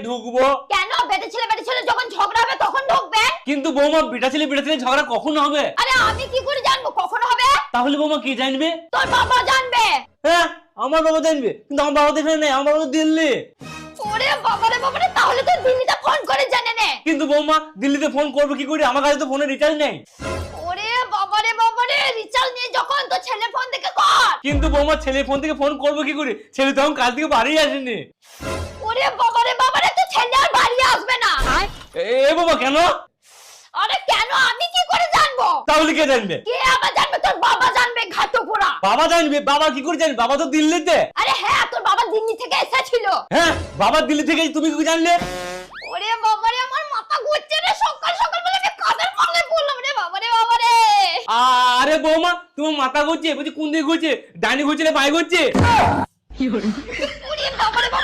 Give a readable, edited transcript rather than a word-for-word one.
ঢুকবো। কেন? বেটা ছেলে যখন ঝগড়া হবে তখন ঢুকবে। কিন্তু বৌমা বেটা ছেলে ঝগড়া কখন হবে? আরে আমি কি করে জানবো কখন হবে? তাহলে বৌমা কি জানবে? তোর বাবা জানবে। হ্যাঁ, আমার বাবা জানবে, কিন্তু আমার বাবা দেখে নেই, আমার বাবা তো দিল্লি। ওরে বাবারে বাবারে, তাহলে তো দিল্লিতে ফোন করে জেনে নে। কিন্তু বৌমা দিল্লিতে ফোন করবো কি করে? আমার কাছে তো ফোনে রিচার্জ নেই। ওরে বাবারে বাবারে, রিচার্জ নিয়ে যখন তো ছেলে ফোন থেকে কর। কিন্তু বৌমা ছেলের ফোন থেকে ফোন করবো কি করে? ছেলে তখন কাল থেকে বাড়ি আসেনি। ওরে বাবারে বাবারে, তো ছেলে আর বাড়ি আসবে না। এ বাবা কেন? আরে কেন আমি কি করে জানবো? তাহলে কে জানবে? কে আবার জানবে? তোর বাবা জানবে, ঘাটপুরা। বাবা জানবে? বাবা কি করে জানবে? বাবা তো দিল্লিতে। আরে হ্যাঁ, তোর বাবা দিল্লি থেকে এসেছিল। হ্যাঁ, বাবা দিল্লি থেকে, তুমি কি জানলে? ওরে বাবারে, আমার মাথা ঘুরছে রে, সকাল সকাল বলে আমি কাদের পাল্লে পড়লাম রে বাবারে বাবারে। আরে বৌমা তোমার মাথা ঘুরছে, বলছি কোন দিকে ঘুরছে? ডাইনি ঘুরছে না বাই ঘুরছে? ওরে বাবারে বাবারে,